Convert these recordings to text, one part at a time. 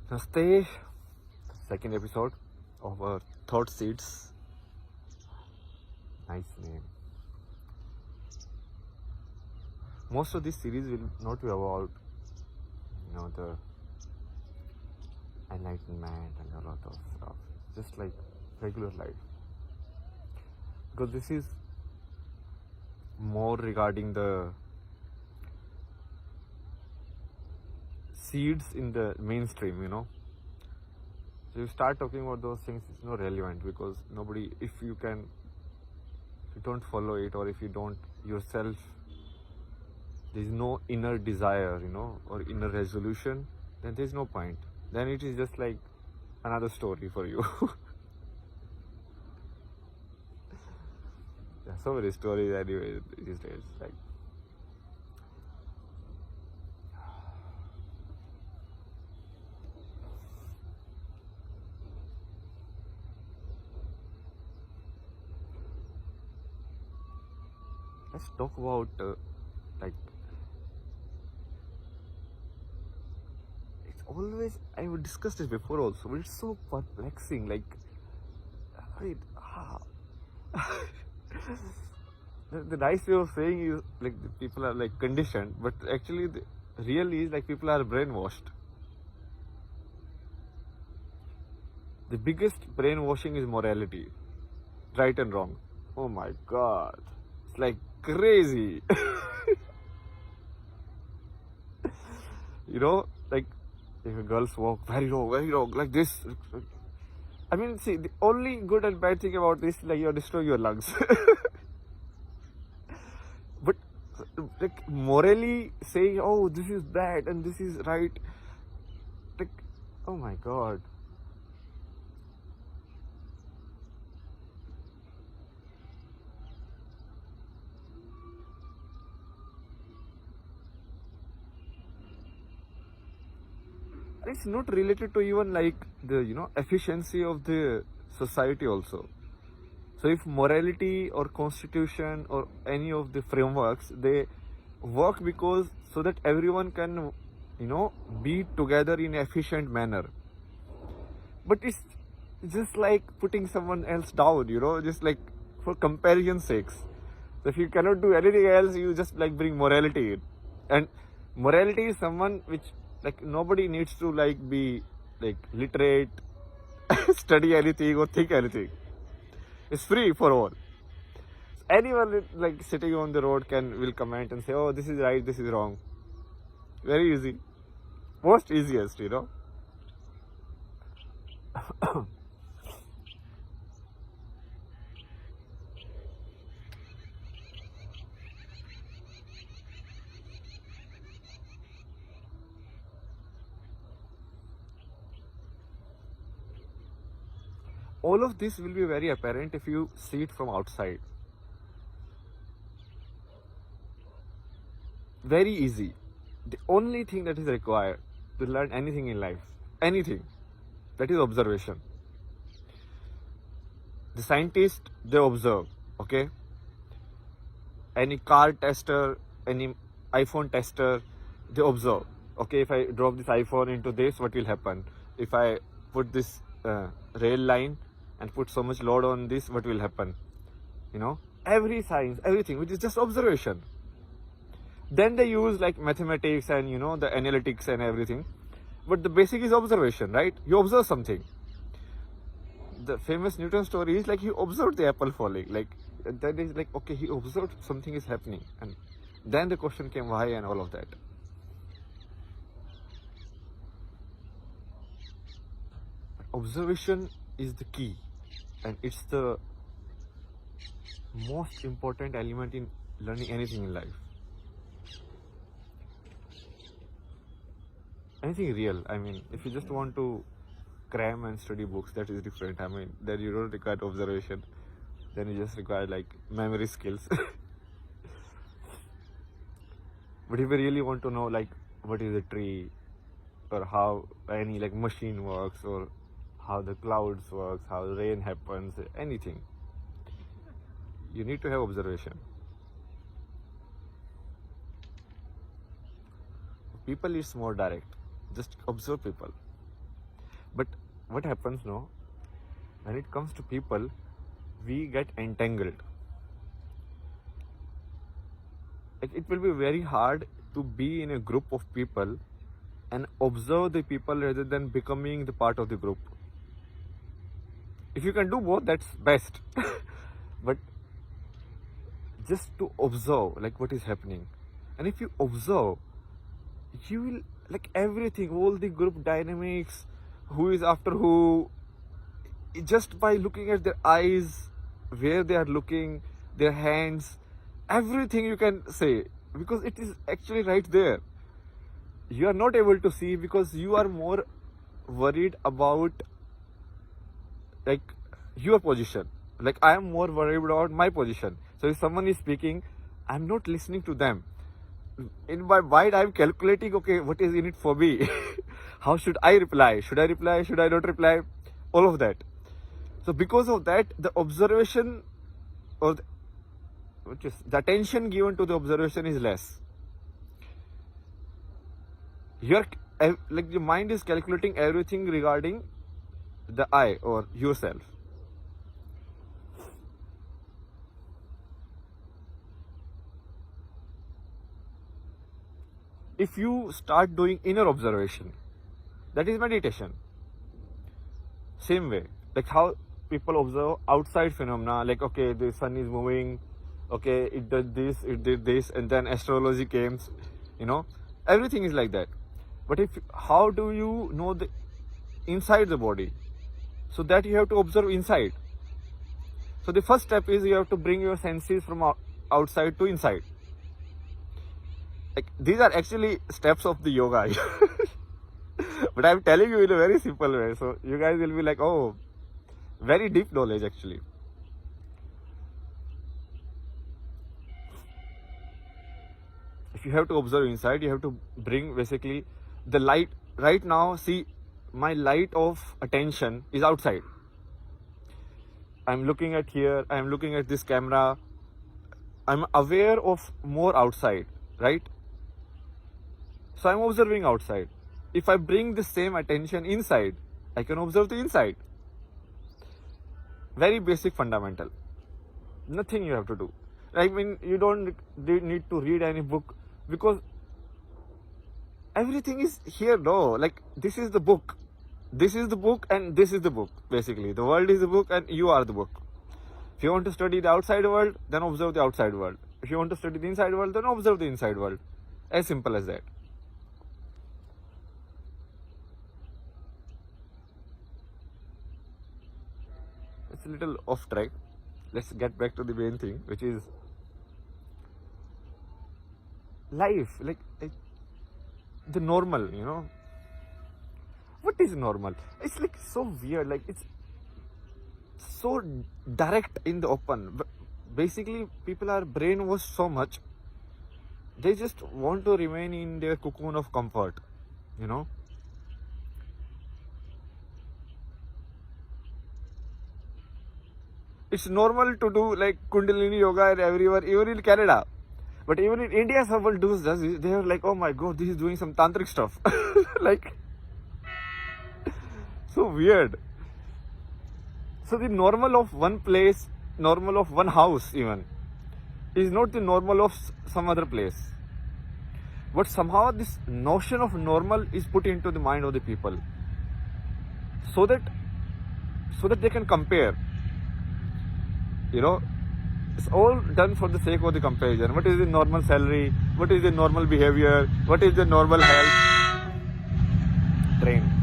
Namaste, second episode of our Thought Seeds. Nice name. Most of this series will not be about, the enlightenment and a lot of stuff. Just like regular life. Because this is more regarding the seeds in the mainstream. So you start talking about those things, it's not relevant because nobody, if you don't follow it, or if you don't yourself, there is no inner desire, or inner resolution, then there is no point. Then it is just like another story for you. There are so many stories anyway these days. Like, let's talk about like, it's always, I would discuss this before also, but it's so perplexing. Like, wait, the nice way of saying is like the people are like conditioned, but actually the really is like people are brainwashed. The biggest brainwashing is morality, right and wrong. Oh my god, it's like crazy. Like if a girls walk very wrong, like this. I mean, see, the only good and bad thing about this is like you're destroying your lungs. But like morally saying, oh, this is bad and this is right, like, oh my god. It's not related to even like the efficiency of the society also. So if morality or constitution or any of the frameworks, they work because so that everyone can be together in an efficient manner. But it's just like putting someone else down, just like for comparison sakes. So if you cannot do anything else, you just like bring morality in. And morality is someone which like nobody needs to like be like literate, study anything or think anything. It's free for all. Anyone like sitting on the road will comment and say, oh, this is right, this is wrong. Very easy. Most easiest, All of this will be very apparent if you see it from outside. Very easy. The only thing that is required to learn anything in life, anything, that is observation. The scientists, they observe, okay? Any car tester, any iPhone tester, they observe. Okay, if I drop this iPhone into this, what will happen? If I put this rail line and put so much load on this, what will happen? Every science, everything, which is just observation. Then they use like mathematics and the analytics and everything. But the basic is observation, right? You observe something. The famous Newton story is like he observed the apple falling. Like that is like, okay, he observed something is happening. And then the question came why and all of that. Observation is the key, and it's the most important element in learning anything in life. Anything real. I mean, if you just want to cram and study books, that is different. I mean, then you don't require observation. Then you just require like memory skills. But if you really want to know like what is a tree, or how any like machine works, or how the clouds works, how rain happens, anything, you need to have observation. People is more direct. Just observe people. But what happens now, when it comes to people, we get entangled. Like, it will be very hard to be in a group of people and observe the people rather than becoming the part of the group. If you can do both, that's best. But just to observe like what is happening, and if you observe, you will like everything, all the group dynamics, who is after who, just by looking at their eyes, where they are looking, their hands, everything you can say, because it is actually right there. You are not able to see because you are more worried about like your position. Like, I am more worried about my position. So if someone is speaking, I'm not listening to them. In my mind, I'm calculating, okay, what is in it for me? How should I reply? Should I reply? Should I not reply? All of that. So because of that, the observation or the attention given to the observation is less. Your mind is calculating everything regarding the I or yourself. If you start doing inner observation, that is meditation. Same way, like how people observe outside phenomena, like, okay, the sun is moving, okay, it did this, it did this, and then astrology came, everything is like that. But how do you know the inside the body? So that you have to observe inside. So the first step is you have to bring your senses from outside to inside. Like, these are actually steps of the yoga. But I'm telling you in a very simple way. So you guys will be like, oh, very deep knowledge actually. If you have to observe inside, you have to bring basically the light. Right now, see, my light of attention is outside. I'm looking at here, I'm looking at this camera. I'm aware of more outside, right? So I'm observing outside. If I bring the same attention inside, I can observe the inside. Very basic, fundamental. Nothing you have to do. I mean, you don't need to read any book, because everything is here, no? Like, this is the book. This is the book and this is the book, basically. The world is the book and you are the book. If you want to study the outside world, then observe the outside world. If you want to study the inside world, then observe the inside world. As simple as that. It's a little off track. Let's get back to the main thing, which is life. Like the normal, What is normal? It's like so weird. Like, it's so direct in the open. But basically, people are brainwashed so much. They just want to remain in their cocoon of comfort, It's normal to do like Kundalini yoga and everywhere, even in Canada. But even in India, someone does this. They are like, oh my god, this is doing some tantric stuff. Like, so weird. So the normal of one place, normal of one house even, is not the normal of some other place. But somehow this notion of normal is put into the mind of the people, so that they can compare. It's all done for the sake of the comparison. What is the normal salary? What is the normal behavior? What is the normal health? Train.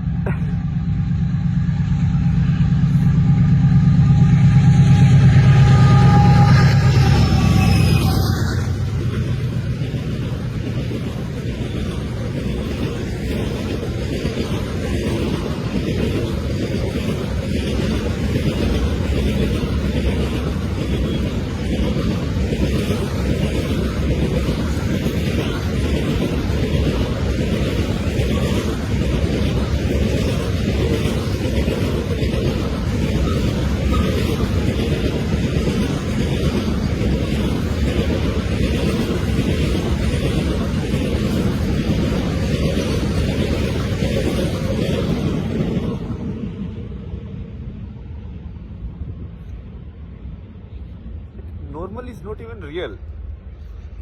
not even real.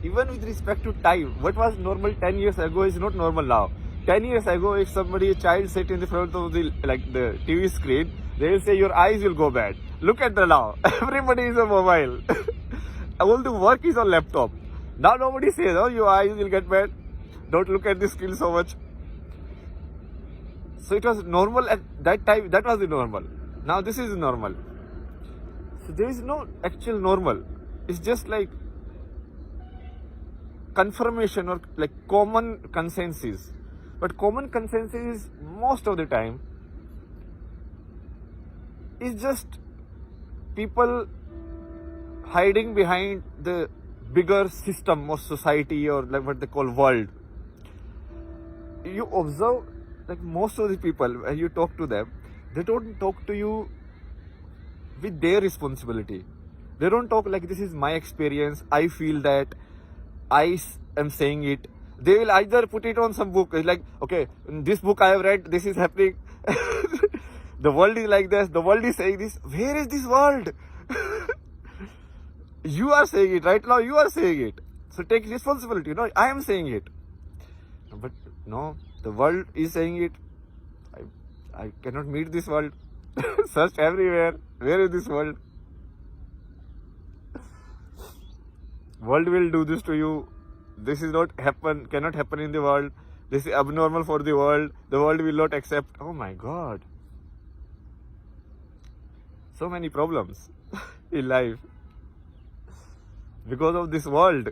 Even with respect to time, what was normal 10 years ago is not normal now. 10 years ago, if a child sit in the front of the TV screen, they will say your eyes will go bad. Look at the now. Everybody is on mobile. All the work is on laptop. Now nobody says, oh, your eyes will get bad. Don't look at the screen so much. So it was normal at that time. That was the normal. Now this is normal. So there is no actual normal. It's just like confirmation or like common consensus. But common consensus most of the time is just people hiding behind the bigger system of society or like what they call world. You observe like most of the people when you talk to them, they don't talk to you with their responsibility. They don't talk like this is my experience, I feel that, I am saying it. They will either put it on some book, like, okay, in this book I have read, this is happening. The world is like this, the world is saying this. Where is this world? You are saying it right now, you are saying it. So take responsibility. No, I am saying it. But no, the world is saying it. I cannot meet this world. Search everywhere. Where is this world? World will do this to you. This is not happen, cannot happen in the world. This is abnormal for the world. The world will not accept. Oh my God. So many problems in life. Because of this world.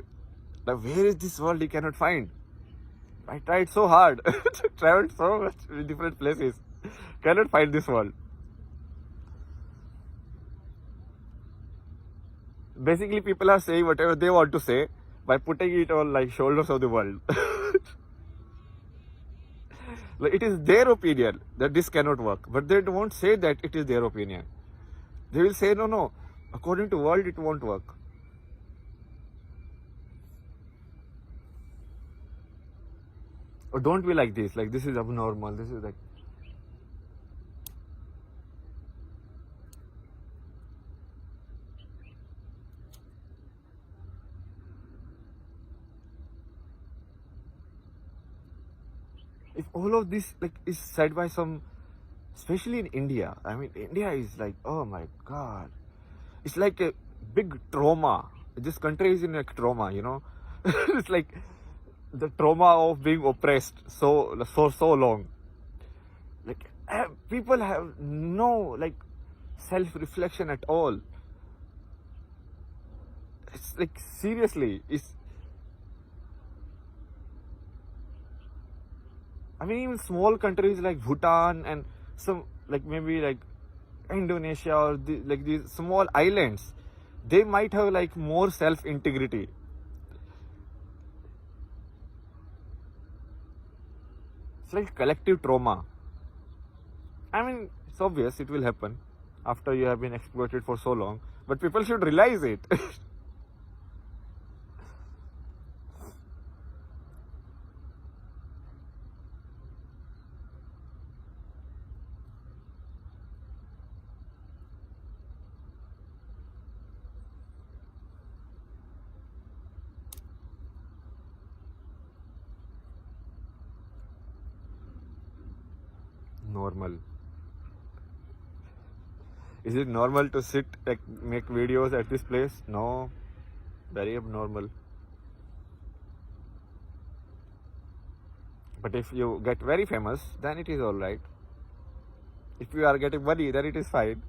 Now where is this world? You cannot find. I tried so hard. Traveled so much in different places. Cannot find this world. Basically, people are saying whatever they want to say by putting it on like shoulders of the world. Like, it is their opinion that this cannot work, but they won't say that it is their opinion. They will say, no, according to world, it won't work. Or don't be like this is abnormal, this is like. If all of this like is said by some, especially in India, I mean, India is like, oh my God, it's like a big trauma. This country is in a trauma, you know. It's like the trauma of being oppressed so long. Like people have no like self-reflection at all. It's like seriously, I mean, even small countries like Bhutan and some like maybe like Indonesia or these small islands, they might have like more self-integrity. It's like collective trauma. I mean, it's obvious it will happen after you have been exploited for so long, but people should realize it. Normal. Is it normal to sit like make videos at this place? No, very abnormal. But if you get very famous, then it is all right. If you are getting money, then it is fine.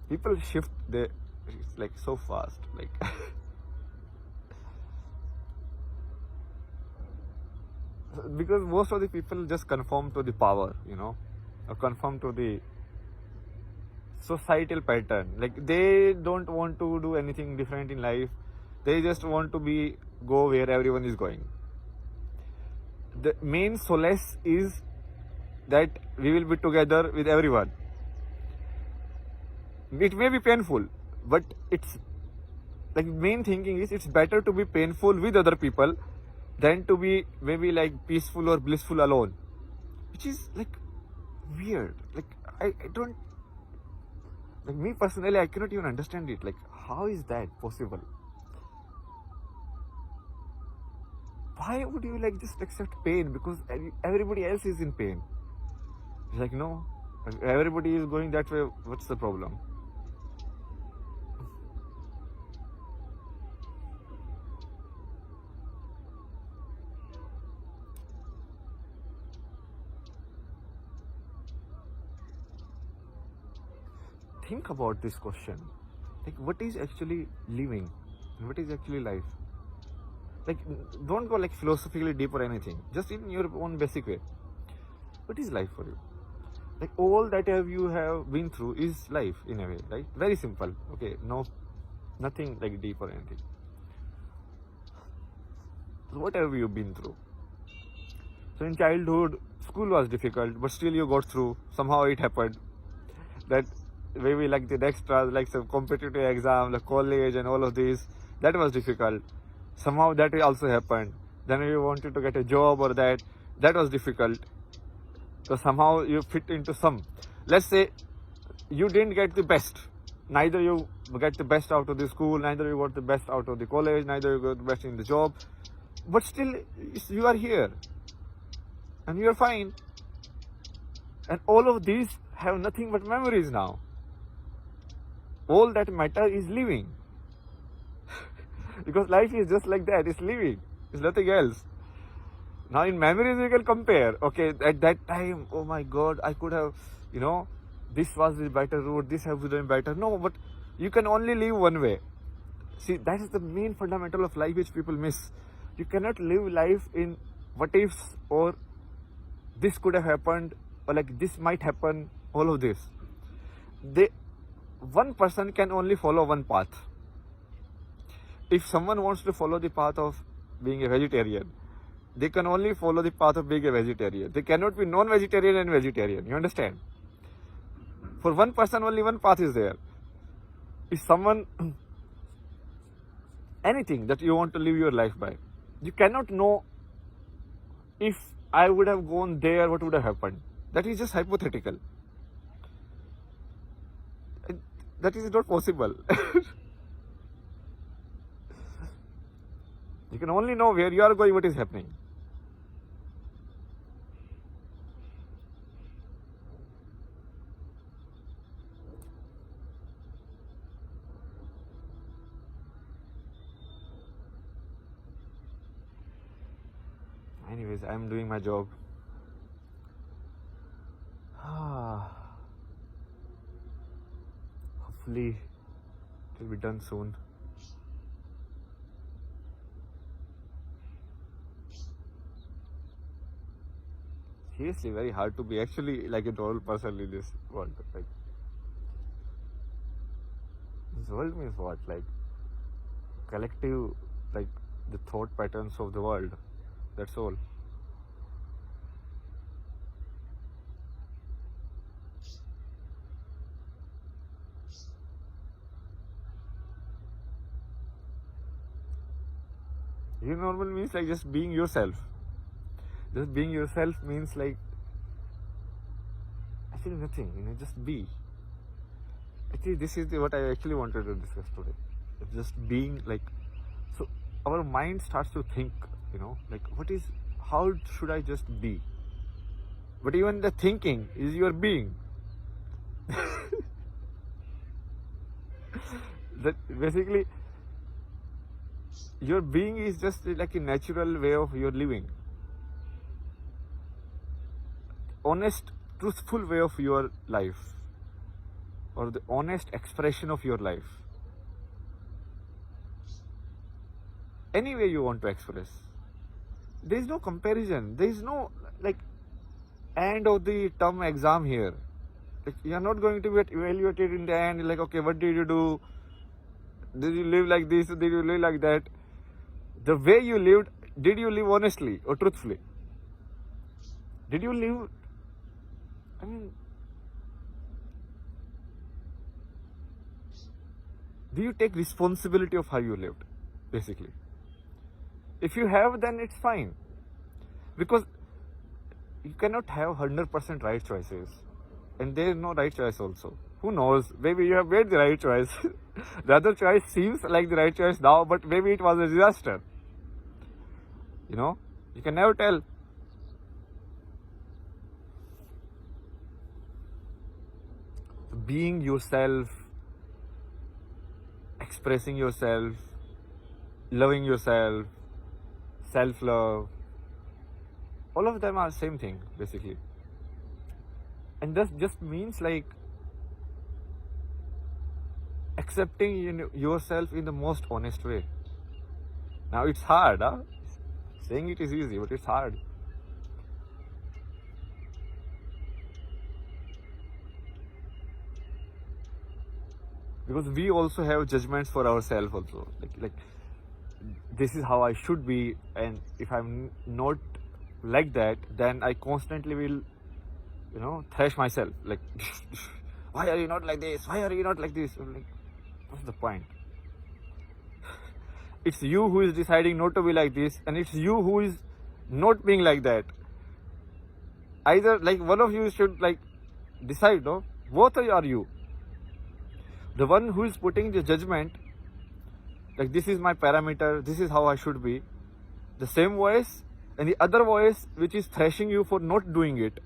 People shift it's like so fast, like. Because most of the people just conform to the power, you know, or conform to the societal pattern. Like they don't want to do anything different in life. They just want to go where everyone is going. The main solace is that we will be together with everyone. It may be painful, but it's like main thinking is it's better to be painful with other people than to be maybe like peaceful or blissful alone, which is like weird. Like I don't, like me personally, I cannot even understand it. Like how is that possible? Why would you like just accept pain because everybody else is in pain? It's like, no, everybody is going that way. What's the problem? Think about this question. Like, what is actually living? What is actually life? Like, don't go like philosophically deep or anything. Just in your own basic way. What is life for you? Like, all that you have been through is life in a way, right? Very simple. Okay, no, nothing like deep or anything. So what have you been through? So in childhood, school was difficult, but still you got through. Somehow it happened. That maybe like the extras, like some competitive exam, like college and all of these, that was difficult. Somehow that also happened. Then you wanted to get a job or that was difficult. So somehow you fit into some. Let's say you didn't get the best. Neither you get the best out of the school, neither you got the best out of the college, neither you got the best in the job. But still, you are here. And you are fine. And all of these have nothing but memories now. All that matter is living. Because life is just like that, it's living. It's nothing else. Now in memories you can compare. Okay, at that time, oh my God, I could have, this was the better route, this have been better. No, but you can only live one way. See, that is the main fundamental of life which people miss. You cannot live life in what ifs or this could have happened or like this might happen, all of this. One person can only follow one path. If someone wants to follow the path of being a vegetarian, they can only follow the path of being a vegetarian. They cannot be non-vegetarian and vegetarian. You understand? For one person, only one path is there. If someone, anything that you want to live your life by, you cannot know if I would have gone there, what would have happened. That is just hypothetical. That is not possible. You can only know where you are going, what is happening. Anyways, I am doing my job. Hopefully, it will be done soon. Seriously, very hard to be actually like a normal person in this world. Like, this world means what? Like, collective, like the thought patterns of the world. That's all. Being normal means like just being yourself. Just being yourself means like actually nothing, just be. Actually, this is what I actually wanted to discuss today. It's just being like, so our mind starts to think, like how should I just be? But even the thinking is your being. That basically, your being is just like a natural way of your living. Honest, truthful way of your life, or the honest expression of your life. Any way you want to express. There is no comparison. There is no like end of the term exam here. Like, you are not going to get evaluated in the end. Like, okay, what did you do? Did you live like this? Did you live like that? The way you lived, did you live honestly or truthfully? Did you live? Do you take responsibility of how you lived, basically? If you have, then it's fine. Because you cannot have 100% right choices. And there is no right choice also. Who knows? Maybe you have made the right choice. The other choice seems like the right choice now, but maybe it was a disaster. You know, you can never tell. Being yourself, expressing yourself, loving yourself, self-love, all of them are the same thing basically. And that just means like accepting yourself in the most honest way. Now it's hard, huh? Saying it is easy, but it's hard. Because we also have judgments for ourselves also. Like this is how I should be, and if I'm not like that, then I constantly will, thrash myself. Like, why are you not like this? Why are you not like this? I'm like, what's the point? It's you who is deciding not to be like this, and it's you who is not being like that. Either like one of you should like decide, no? Both are you. The one who is putting the judgment, like this is my parameter, this is how I should be, the same voice, and the other voice which is thrashing you for not doing it,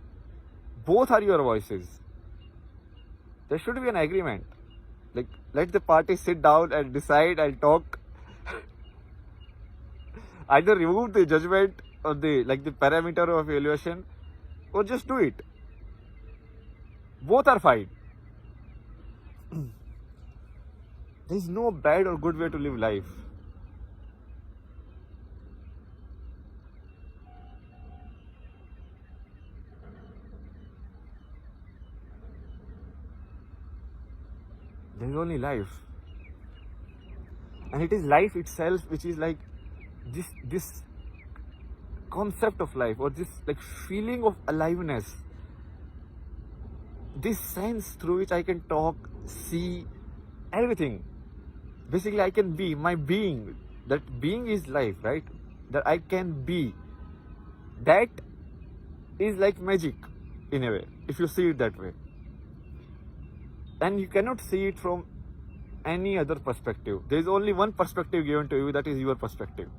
both are your voices. There should be an agreement. Like, let the party sit down and decide and talk. Either remove the judgment or the parameter of evaluation, or just do it. Both are fine. There is no bad or good way to live life. There is only life. And it is life itself which is like this concept of life, or this like feeling of aliveness. This sense through which I can talk, see, everything. Basically, I can be my being. That being is life, right? That I can be. That is like magic in a way, if you see it that way. And you cannot see it from any other perspective. There is only one perspective given to you, that is your perspective.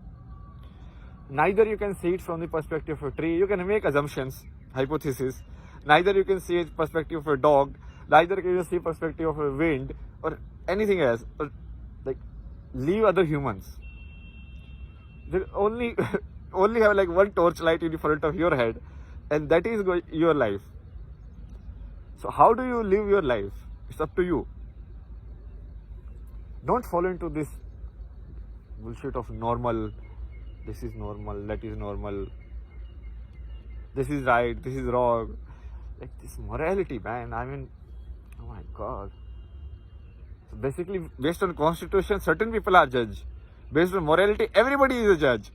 Neither you can see it from the perspective of a tree. You can make assumptions, hypotheses. Neither you can see it perspective of a dog. Neither can you see perspective of a wind or anything else. Or like leave other humans. They only have like one torchlight in front of your head, and that is your life. So how do you live your life? It's up to you. Don't fall into this bullshit of normal. This is normal, that is normal. This is right, this is wrong. Like this morality, man. I mean, oh my God. So basically, based on constitution, certain people are judge. Based on morality, everybody is a judge.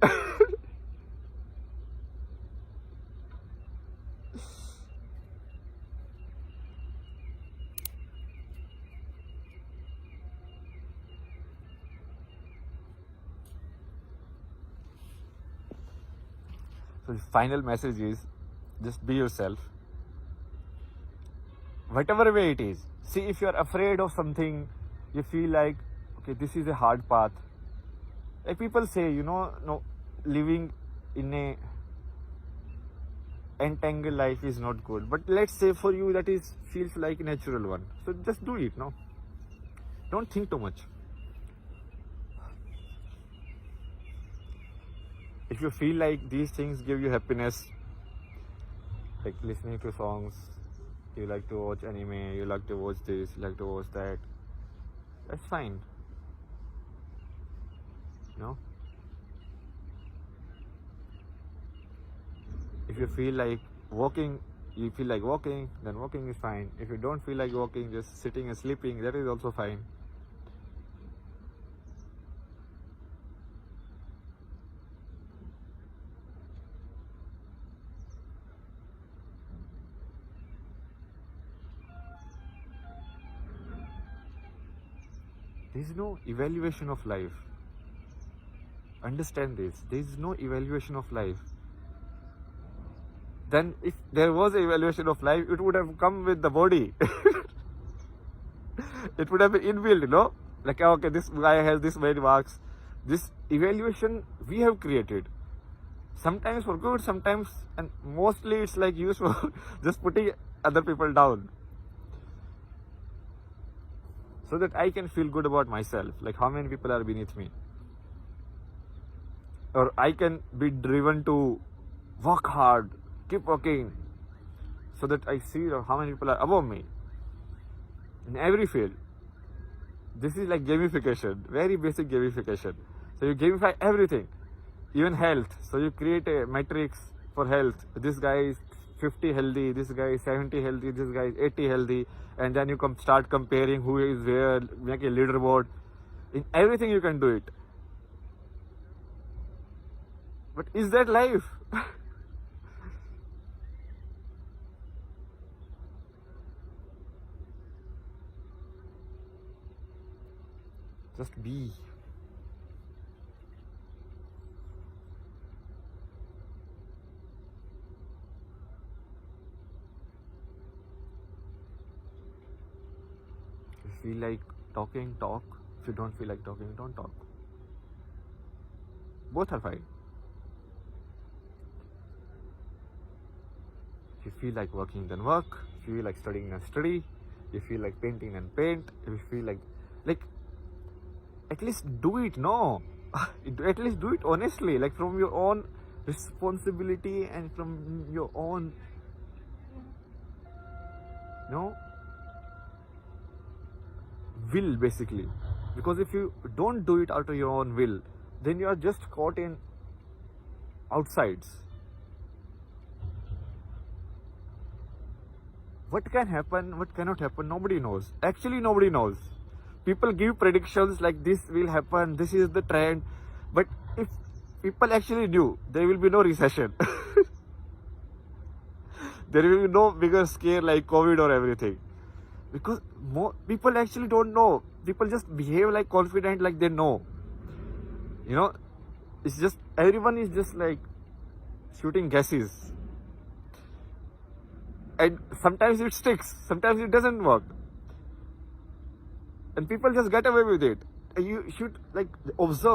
So the final message is, just be yourself. Whatever way it is. See, if you're afraid of something, you feel like, okay, this is a hard path. Like people say, no, living in a entangled life is not good. But let's say for you that feels like a natural one. So just do it, no? Don't think too much. If you feel like these things give you happiness, like listening to songs, you like to watch anime, you like to watch this, you like to watch that, that's fine. If you feel like walking, then walking is fine. If you don't feel like walking, just sitting and sleeping, that is also fine. There is no evaluation of life. Understand this. There is no evaluation of life. Then if there was an evaluation of life, it would have come with the body. It would have been inbuilt, you know, like okay, this guy has this many marks. This evaluation we have created, sometimes for good, sometimes, and mostly it's like used for just putting other people down, so that I can feel good about myself. Like how many people are beneath me, or I can be driven to work hard, keep working, so that I see how many people are above me in every field. This is like gamification, very basic gamification. So you gamify everything, even health. So you create a matrix for health. This guy is 50 healthy, this guy is 70 healthy, this guy is 80 healthy, and then you start comparing who is where, make a leaderboard. In everything you can do it. But is that life? Just be. If you feel like talking, talk. If you don't feel like talking, don't talk. Both are fine. If you feel like working, then work. If you feel like studying, then study. If you feel like painting, then paint. If you feel like at least do it, no. At least do it honestly, like from your own responsibility and from your own, will, basically. Because if you don't do it out of your own will, then you are just caught in outsides. What can happen, what cannot happen, nobody knows. Actually, nobody knows. People give predictions like this will happen, this is the trend. But if people actually knew, there will be no recession. There will be no bigger scare like COVID or everything. Because more people actually don't know. People just behave like confident, like they know. It's just, everyone is just like shooting guesses. And sometimes it sticks, sometimes it doesn't work. And people just get away with it. You should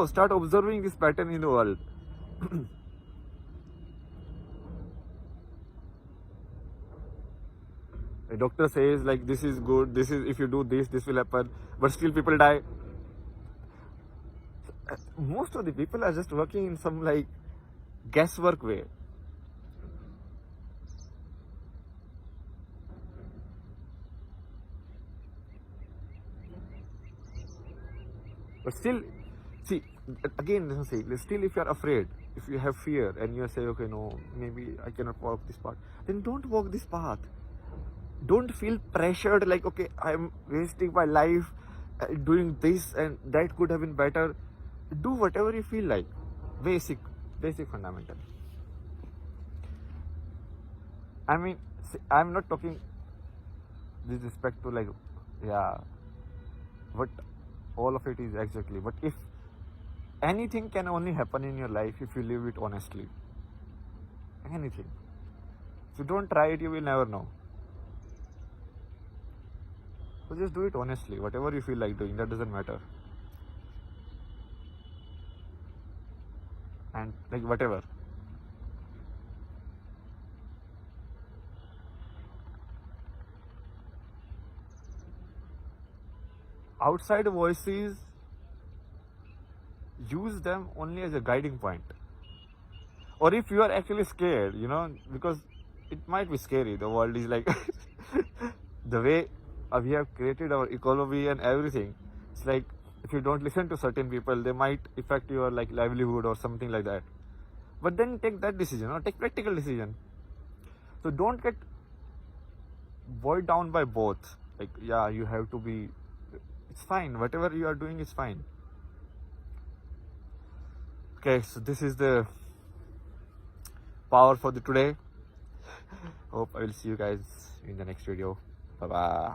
start observing this pattern in the world. A doctor says like this is good, this is, if you do this, this will happen, but still people die. Most of the people are just working in some like guesswork way. But still, see, again, still if you are afraid, if you have fear and you say, okay, no, maybe I cannot walk this path, then don't walk this path. Don't feel pressured like, okay, I'm wasting my life doing this and that could have been better. Do whatever you feel like. Basic fundamental. I mean, see, I'm not talking with respect to like, what all of it is exactly. But if anything can only happen in your life if you live it honestly. Anything. If you don't try it, you will never know. So just do it honestly. Whatever you feel like doing, that doesn't matter. And like whatever. Outside voices, use them only as a guiding point. Or if you are actually scared, because it might be scary. The world is like the way we have created our economy and everything. It's like if you don't listen to certain people, they might affect your like livelihood or something like that. But then take that decision, take practical decision. So don't get boiled down by both. Like, you have to be, it's fine. Whatever you are doing is fine. Okay, so this is the power for the today. Hope I will see you guys in the next video. Bye bye.